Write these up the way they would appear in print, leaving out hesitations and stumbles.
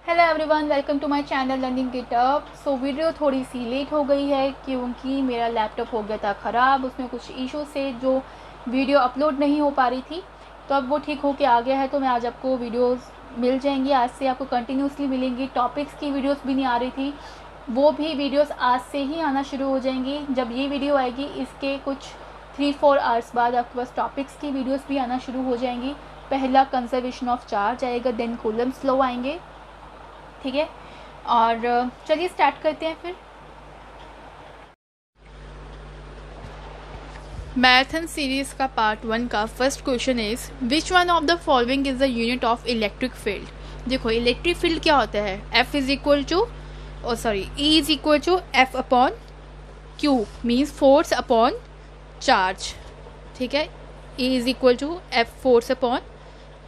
Hello everyone, welcome to my channel learning it up. So video थोड़ी सी late हो गई है क्योंकि मेरा लैपटॉप हो गया था ख़राब। उसमें कुछ इशू से जो वीडियो अपलोड नहीं हो पा रही थी, तो अब वो ठीक हो के आ गया है। तो मैं आज आपको वीडियोस मिल जाएंगी, आज से आपको कंटिन्यूसली मिलेंगी। टॉपिक्स की वीडियोस भी नहीं आ रही थी, वो भी वीडियोस आज से ही आना शुरू हो जाएंगी। जब ये वीडियो आएगी इसके कुछ 3-4 आवर्स बाद आपके पास टॉपिक्स की वीडियोस भी आना शुरू हो जाएंगी। पहला कंजर्वेशन ऑफ चार्ज आएगा, देन कूलम्स लॉ आएंगे, ठीक है। और चलिए स्टार्ट करते हैं फिर। मैराथन सीरीज का पार्ट 1 का first question is which one of the following is the unit of electric field. देखो, इलेक्ट्रिक फील्ड क्या होता है? F is equal to E is equal to F upon Q, means force upon charge, ठीक है। E is equal to F force upon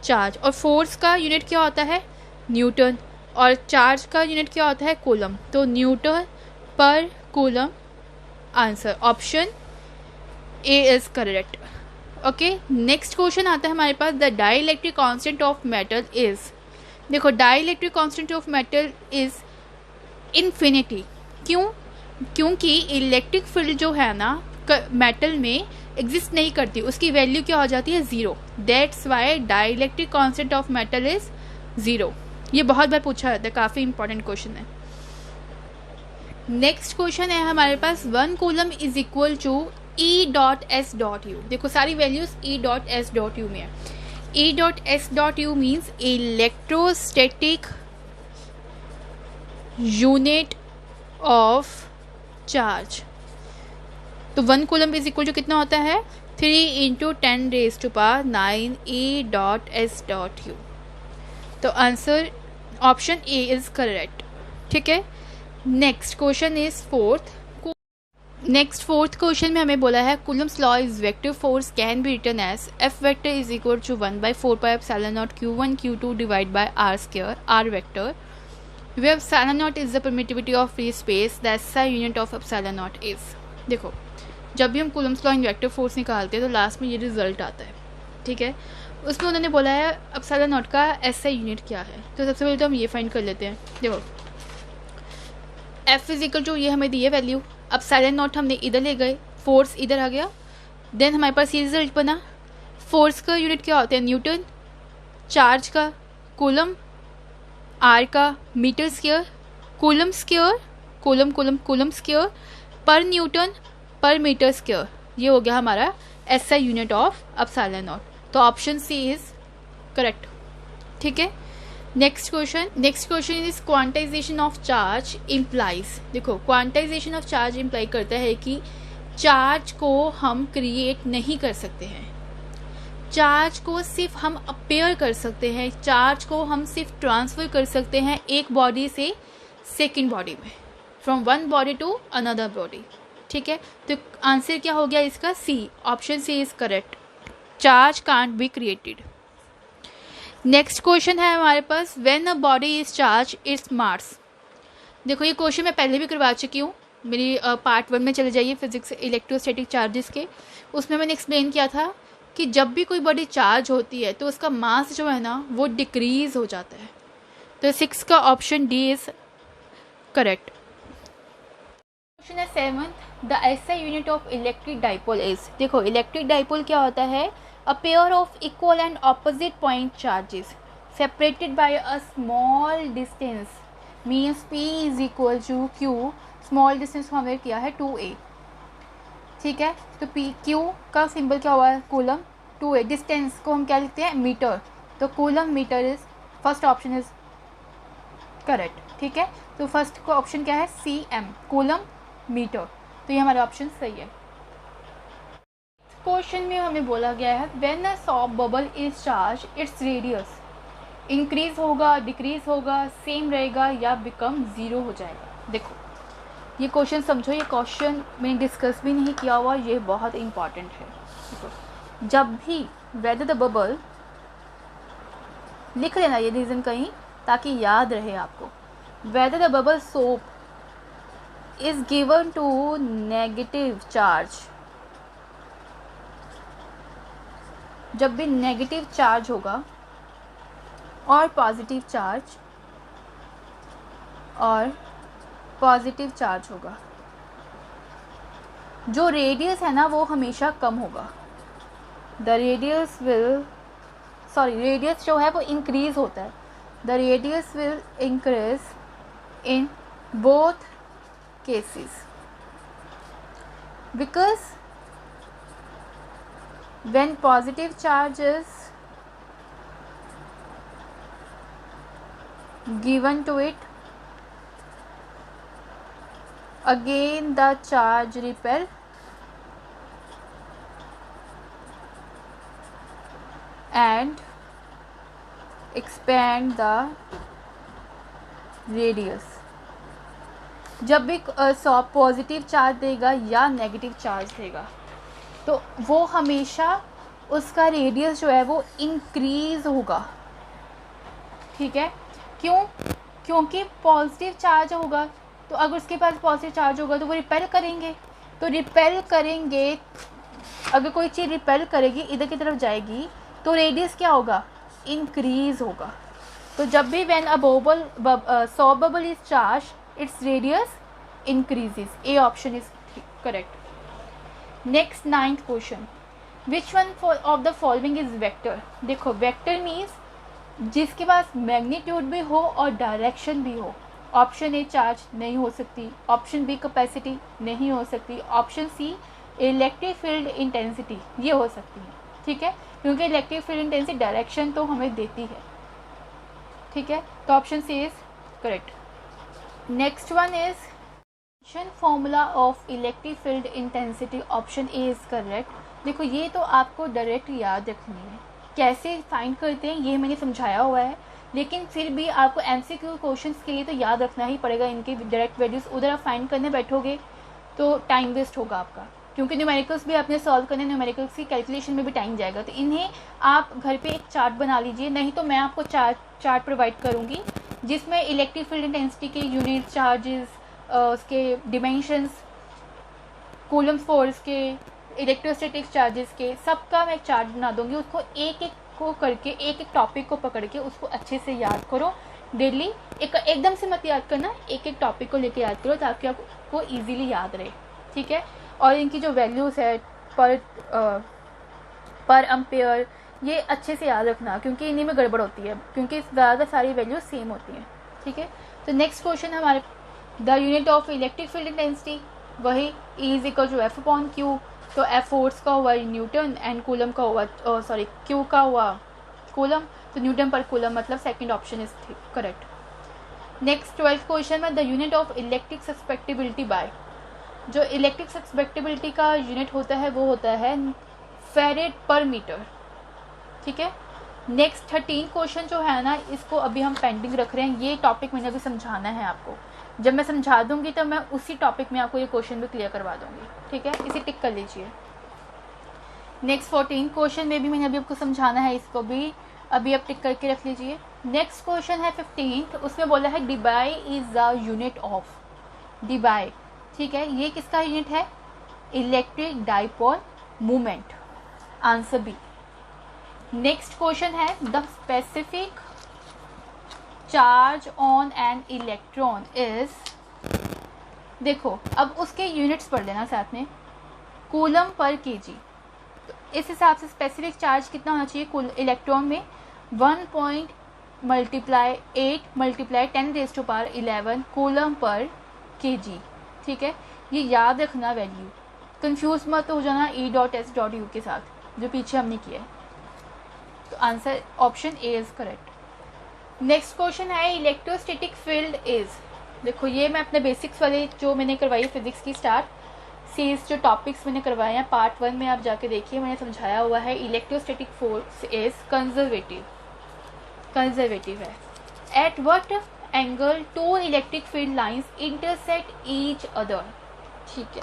charge, और force का unit क्या होता है? न्यूटन, और चार्ज का यूनिट क्या होता है? कूलम। तो न्यूटन पर coulomb. Answer option A is correct. Okay, next question आता है हमारे पास, the dielectric constant of metal is. देखो, dielectric constant of metal is infinity. क्यों? क्योंकि इलेक्ट्रिक फील्ड जो है ना मेटल में एग्जिस्ट नहीं करती, उसकी वैल्यू क्या हो जाती है? Zero. That's why dielectric constant of metal is zero. ये बहुत बार पूछा जाता है, काफ़ी इंपॉर्टेंट क्वेश्चन है। नेक्स्ट क्वेश्चन है हमारे पास, 1 coulomb is equal to E dot S dot U. देखो, सारी values E dot S dot U में है। E dot S dot U means electrostatic unit of charge. तो 1 कूलम इज इक्वल टू कितना होता है? 3 × 10⁹ E dot S dot U. तो answer option A is correct, ठीक है। Next question is fourth question में हमें बोला है coulomb's law is vector force can be written as F vector is equal to 1/4πε0 q1 q2 divide by R square R vector, where epsilon naught is the permittivity of free space, the SI unit of epsilon naught is। देखो, जब भी हम Coulomb's law in vector force निकालते हैं तो last में ये result आता है, ठीक है। उसमें उन्होंने बोला है एप्सिलॉन नॉट का SI यूनिट क्या है। तो सबसे पहले तो हम ये फाइंड कर लेते हैं। देखो, F इज इक्वल टू, ये हमें दी है वैल्यू, एप्सिलॉन नॉट हमने इधर ले गए, फोर्स इधर आ गया, देन हमारे पास ये रिजल्ट बना। फोर्स का यूनिट क्या होता है? न्यूटन, चार्ज का कूलम, आर का meter square, coulomb square, coulomb square per newton per meter square. ये हो गया हमारा SI unit of epsilon naught. तो ऑप्शन सी इज करेक्ट, ठीक है। Next question is quantization of charge implies. देखो, क्वांटाइजेशन ऑफ चार्ज इम्प्लाई करता है कि चार्ज को हम क्रिएट नहीं कर सकते हैं, चार्ज को सिर्फ हम अपेयर कर सकते हैं, चार्ज को हम सिर्फ ट्रांसफर कर सकते हैं एक बॉडी से सेकेंड बॉडी में, from one body to another body, ठीक है। तो आंसर क्या हो गया इसका? C, option C is correct. Charge can't be created. Next question है हमारे पास, when a body is charge its mass. देखो, ये क्वेश्चन मैं पहले भी करवा चुकी हूँ, मेरी पार्ट 1 में चले जाइए फिजिक्स इलेक्ट्रोस्टैटिक चार्जेस के। उसमें मैंने एक्सप्लेन किया था कि जब भी कोई बॉडी चार्ज होती है तो उसका मास जो है ना वो डिक्रीज हो जाता है। तो 6 का option D is correct. Question है 7th, the SI unit of electric dipole is. देखो, इलेक्ट्रिक डाइपोल क्या होता है? A pair of equal and opposite point charges separated by a small distance, means P is equal to Q। Small distance को हमने किया है 2a, ठीक है। तो PQ का सिंबल क्या हुआ है? कूलम। 2a डिस्टेंस को हम क्या लिखते हैं? मीटर। तो coulomb meter is first option is correct, ठीक है। तो फर्स्ट को ऑप्शन क्या है? CM, coulomb meter. तो ये हमारा ऑप्शन सही है। क्वेश्चन में हमें बोला गया है, when a soft bubble is charge its radius increase होगा, डिक्रीज होगा, सेम रहेगा या बिकम ज़ीरो हो जाएगा। देखो, ये क्वेश्चन समझो, ये क्वेश्चन मैंने डिस्कस भी नहीं किया हुआ, ये बहुत इंपॉर्टेंट है। देखो, जब भी वेदर द बबल, लिख लेना ये रीज़न कहीं ताकि याद रहे आपको, whether the bubble soap is given to negative charge, जब भी नेगेटिव चार्ज होगा और पॉजिटिव चार्ज और पॉजिटिव चार्ज होगा। जो रेडियस है ना वो हमेशा कम होगा। द रेडियस विल रेडियस जो है वो इंक्रीज होता है। The radius will increase in both cases because when positive charge is given to it, again the charge repel and expand the radius। जब भी पॉजिटिव चार्ज देगा या नेगेटिव चार्ज देगा तो वो हमेशा उसका रेडियस जो है वो इंक्रीज़ होगा। ठीक है, क्योंकि पॉजिटिव चार्ज होगा तो अगर उसके पास पॉजिटिव चार्ज होगा तो वो रिपेल करेंगे। अगर कोई चीज़ रिपेल करेगी इधर की तरफ जाएगी तो रेडियस क्या होगा, इंक्रीज़ होगा। तो जब भी when a soft bubble is charge its radius increases। A option is correct। Next, 9th question, which one of the following is vector। देखो vector means जिसके पास मैग्नीट्यूड भी हो और डायरेक्शन भी हो। ऑप्शन ए चार्ज नहीं हो सकती, ऑप्शन बी कैपेसिटी नहीं हो सकती, option C electric field intensity ये हो सकती है। ठीक है, क्योंकि इलेक्ट्रिक फील्ड इंटेंसिटी डायरेक्शन तो हमें देती है। ठीक है, तो option C is correct. Next one is formula of electric field intensity, option A is correct. देखो ये तो आपको डायरेक्ट याद रखनी है, कैसे फाइंड करते हैं ये मैंने समझाया हुआ है, लेकिन फिर भी आपको एमसीक्यू क्वेश्चंस के लिए तो याद रखना ही पड़ेगा। इनके डायरेक्ट वैल्यूज उधर आप फाइंड करने बैठोगे तो टाइम वेस्ट होगा आपका, क्योंकि न्यूमेरिकल्स भी आपने सॉल्व करने, न्यूमेरिकल्स की कैलकुलेशन में भी टाइम जाएगा। तो इन्हें आप घर पे एक चार्ट बना लीजिए, नहीं तो मैं आपको चार्ट प्रोवाइड करूँगी जिसमें इलेक्ट्रिक फील्ड इंटेंसिटी के यूनिट, चार्जेस, उसके डिमेंशंस, कूलम्ब फोर्स के, इलेक्ट्रोस्टैटिक चार्जेस के, सबका मैं एक चार्ट बना दूंगी। उसको एक एक को करके, एक एक टॉपिक को पकड़ के उसको अच्छे से याद करो डेली। एकदम से मत याद करना, एक एक टॉपिक को लेके याद करो ताकि आपको इजीली याद रहे। ठीक है, और इनकी जो वैल्यूज़ है पर एम्पेयर ये अच्छे से याद रखना, क्योंकि इन्हीं में गड़बड़ होती है, क्योंकि ज़्यादा सारी वैल्यूज सेम होती हैं। ठीक है, तो नेक्स्ट क्वेश्चन हमारे the unit of electric field intensity, वही E is equal to F upon Q. तो एफ फोर्स का हुआ न्यूटन एंड कूलम का हुआ क्यू का हुआ कूलम, तो न्यूटन पर कूलम, मतलब second option is correct. Next 12th question में the unit of electric susceptibility by, जो इलेक्ट्रिक सस्पेक्टिबिलिटी का यूनिट होता है वो होता है फेरेड पर मीटर। ठीक है, नेक्स्ट 13 क्वेश्चन जो है ना इसको अभी हम पेंडिंग रख रहे हैं। ये टॉपिक मैंने अभी समझाना है आपको, जब मैं समझा दूंगी तो मैं उसी टॉपिक में आपको ये क्वेश्चन भी क्लियर करवा दूंगी। ठीक है, इसे टिक कर लीजिए। नेक्स्ट 14 क्वेश्चन में भी मैंने अभी आपको समझाना है, इसको भी अभी आप टिक करके रख लीजिए। नेक्स्ट क्वेश्चन है 15th, उसमें बोला है debye is the unit of debye. ठीक है, ये किसका यूनिट है, electric dipole movement, answer B. Next question है the specific charge on an electron is, देखो अब उसके यूनिट्स पढ़ लेना साथ में, कूलम पर केजी। तो इस हिसाब से स्पेसिफिक चार्ज कितना होना चाहिए इलेक्ट्रॉन में, 1 × 8 × 10⁻11 कूलम पर केजी। ठीक है, ये याद रखना वैल्यू, कंफ्यूज मत हो जाना E.S.U के साथ जो पीछे हमने किया है। तो answer option A is correct. Next question है इलेक्ट्रोस्टैटिक फील्ड इज, देखो ये मैं अपने बेसिक्स वाले जो मैंने करवाई है फिजिक्स की स्टार्ट सीरीज, जो टॉपिक्स मैंने करवाए हैं पार्ट 1 में आप जाके देखिए, मैंने समझाया हुआ है। इलेक्ट्रोस्टैटिक फोर्स इज कंजर्वेटिव है। At what angle 2 electric field lines intersect each other. ठीक है,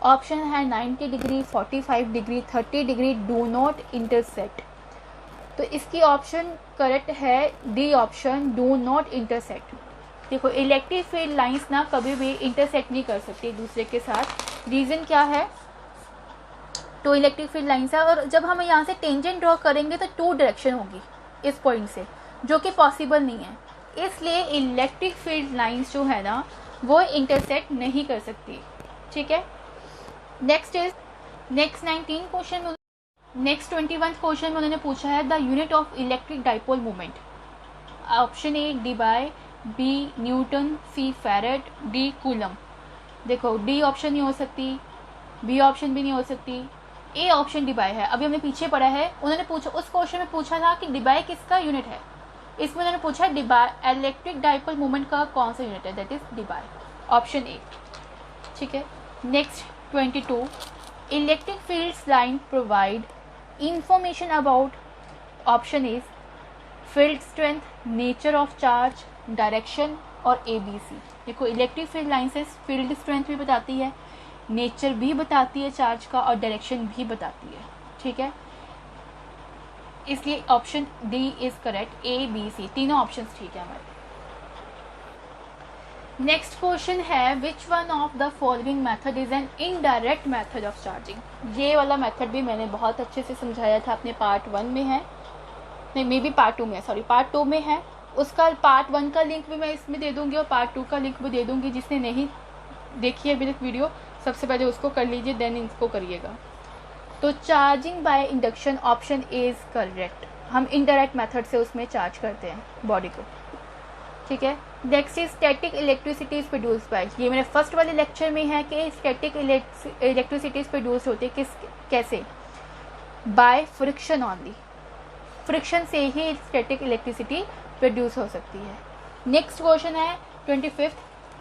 ऑप्शन है 90 degree, 45 degree, 30 degree, do not intersect. तो इसकी ऑप्शन करेक्ट है D option, do not intersect. देखो इलेक्ट्रिक फील्ड लाइंस ना कभी भी इंटरसेक्ट नहीं कर सकती दूसरे के साथ। रीज़न क्या है, 2 इलेक्ट्रिक फील्ड लाइंस है और जब हम यहाँ से टेंजेंट ड्रॉ करेंगे तो 2 डायरेक्शन होगी इस पॉइंट से, जो कि पॉसिबल नहीं है। इसलिए इलेक्ट्रिक फील्ड लाइंस जो है ना वो इंटरसेक्ट नहीं कर सकती, ठीक है। नेक्स्ट 21 क्वेश्चन में उन्होंने पूछा है the unit of electric dipole moment. Option A debye, B Newton, C farad, D coulomb. देखो डी ऑप्शन नहीं हो सकती, बी ऑप्शन भी नहीं हो सकती, ए ऑप्शन डीबाई है। अभी हमने पीछे पढ़ा है, उन्होंने पूछा उस क्वेश्चन में पूछा था कि डीबाई किसका यूनिट है, इसमें उन्होंने पूछा डीबाई इलेक्ट्रिक डाइपोल मोमेंट का कौन सा यूनिट है, that is Debye, option A, ठीक है। Next 22 electric fields line provide information about, option is field strength, nature of charge, direction और ABC। देखो इलेक्ट्रिक फील्ड लाइन से फील्ड स्ट्रेंथ भी बताती है, नेचर भी बताती है चार्ज का और डायरेक्शन भी बताती है, ठीक है। इसलिए option D is correct, ABC तीनों ऑप्शन ठीक है हमारे। नेक्स्ट क्वेश्चन है विच one of the following method is an indirect method of charging. ये वाला मेथड भी मैंने बहुत अच्छे से समझाया था, अपने पार्ट 1 में है, नहीं मे बी पार्ट 2 में, सॉरी पार्ट 2 में है। उसका पार्ट 1 का लिंक भी मैं इसमें दे दूंगी और पार्ट 2 का लिंक भी दे दूंगी। जिसने नहीं देखी है अभी तक वीडियो, सबसे पहले उसको कर लीजिए, देन इसको करिएगा। तो charging by induction option is correct, हम इनडायरेक्ट मेथड से उसमें चार्ज करते हैं बॉडी को, ठीक है। Next is static electricity is produce by, ये मेरे फर्स्ट वाले लेक्चर में है कि स्टैटिक इलेक्ट्रिसिटी प्रोड्यूस होती है कैसे, बाय फ्रिक्शन ऑनली, फ्रिक्शन से ही स्टैटिक इलेक्ट्रिसिटी प्रोड्यूस हो सकती है। नेक्स्ट क्वेश्चन है 25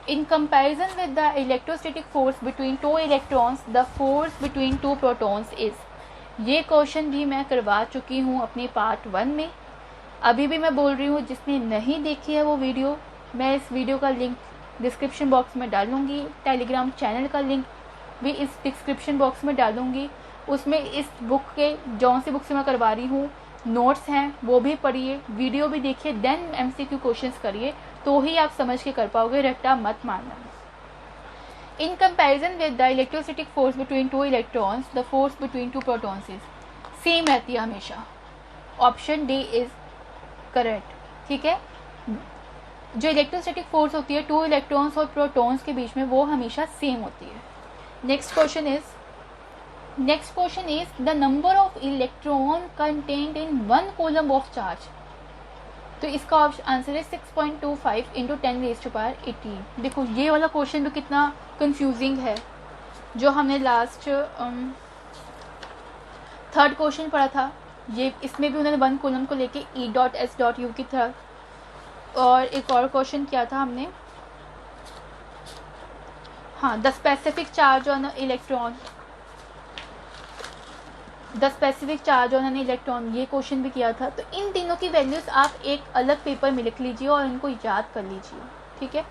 in comparison with the electrostatic force between two electrons the force between two protons is. ये क्वेश्चन भी मैं करवा चुकी हूँ अपने पार्ट 1 में, अभी भी मैं बोल रही हूँ जिसने नहीं देखी है वो वीडियो, मैं इस वीडियो का लिंक डिस्क्रिप्शन बॉक्स में डालूंगी, टेलीग्राम चैनल का लिंक भी इस डिस्क्रिप्शन बॉक्स में डालूंगी। उसमें इस बुक के जौन सी बुक से मैं करवा रही हूँ नोट्स हैं वो भी पढ़िए, वीडियो भी देखिए, देन MCQ क्वेश्चंस करिए, तो ही आप समझ के कर पाओगे, रट्टा मत मारना। In comparison with the electrostatic force between two electrons the force between two protons is, same रहती है हमेशा, ऑप्शन डी इज करेक्ट, ठीक है। जो इलेक्ट्रोस्टैटिक फोर्स होती है टू इलेक्ट्रॉन्स और प्रोटॉन्स के बीच में वो हमेशा सेम होती है। Next question is the number of electron contained in 1 coulomb of charge. तो इसका आंसर है 6.25 × 10⁻18। देखो ये वाला क्वेश्चन भी कितना कंफ्यूजिंग है, जो हमने लास्ट 3rd क्वेश्चन पढ़ा था, ये इसमें भी उन्होंने 1 कूलम को लेके E.S.U की था, और एक और क्वेश्चन किया था हमने, हाँ the specific charge on electron, the specific charge on an electron, ये क्वेश्चन भी किया था। तो इन तीनों की वैल्यूज आप एक अलग पेपर में लिख लीजिए और इनको याद कर लीजिए, ठीक है।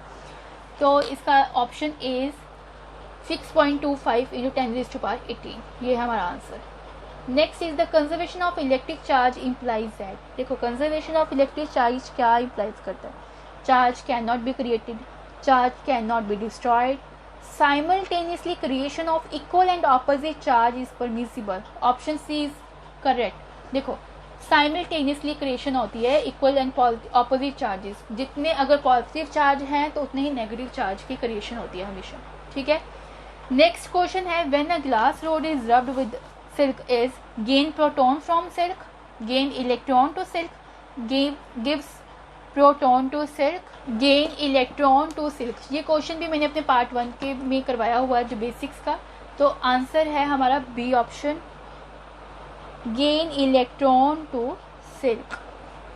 तो इसका ऑप्शन इज 6.25 × 10⁻18, ये है हमारा answer. Next is the conservation of electric charge implies that. देखो कंजर्वेशन ऑफ इलेक्ट्रिक चार्ज क्या इम्प्लाइज करता है, charge can not be created, charge can not be destroyed, simultaneously creation of equal and opposite charge is permissible, option C is correct. देखो simultaneously creation होती है equal and opposite charges, जितने अगर positive charge हैं तो उतने ही negative charge की क्रिएशन होती है हमेशा, ठीक है। नेक्स्ट क्वेश्चन है when a glass rod is rubbed with silk is gain proton from silk, gain electron to silk, gives proton to silk, gain electron to silk. ये क्वेश्चन भी मैंने अपने पार्ट 1 के में करवाया हुआ है जो बेसिक्स का। तो आंसर है हमारा B option, gain electron to silk.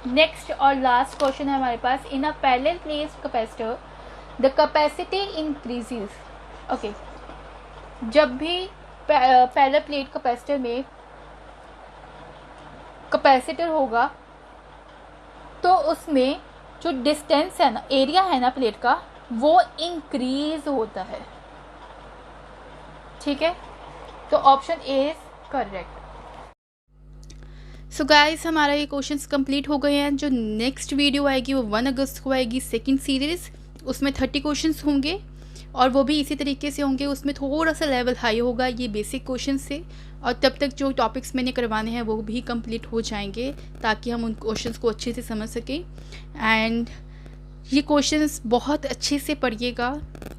Next और लास्ट क्वेश्चन है हमारे पास, in a parallel plates capacitor the capacity increases. Okay, जब भी पैरेलल प्लेट कैपेसिटर में कैपेसिटर होगा तो उसमें जो डिस्टेंस है ना, एरिया है ना प्लेट का, वो इंक्रीज होता है, ठीक है। तो option A is correct. So guys हमारा ये क्वेश्चंस कंप्लीट हो गए हैं। जो नेक्स्ट वीडियो आएगी वो 1 अगस्त को आएगी, सेकंड सीरीज, उसमें 30 क्वेश्चंस होंगे और वो भी इसी तरीके से होंगे। उसमें थोड़ा सा लेवल हाई होगा ये बेसिक क्वेश्चन से, और तब तक जो टॉपिक्स मैंने करवाने हैं वो भी कंप्लीट हो जाएंगे ताकि हम उन क्वेश्चंस को अच्छे से समझ सकें। एंड ये क्वेश्चंस बहुत अच्छे से पढ़िएगा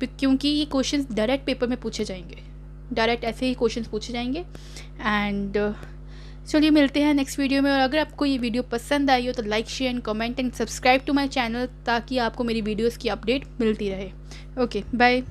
क्योंकि ये क्वेश्चंस डायरेक्ट पेपर में पूछे जाएंगे, डायरेक्ट ऐसे ही क्वेश्चंस पूछे जाएंगे। एंड चलिए मिलते हैं नेक्स्ट वीडियो में। और अगर आपको ये वीडियो पसंद आई हो तो like, share and comment and subscribe to my channel ताकि आपको मेरी वीडियोस की अपडेट मिलती रहे। Okay, bye.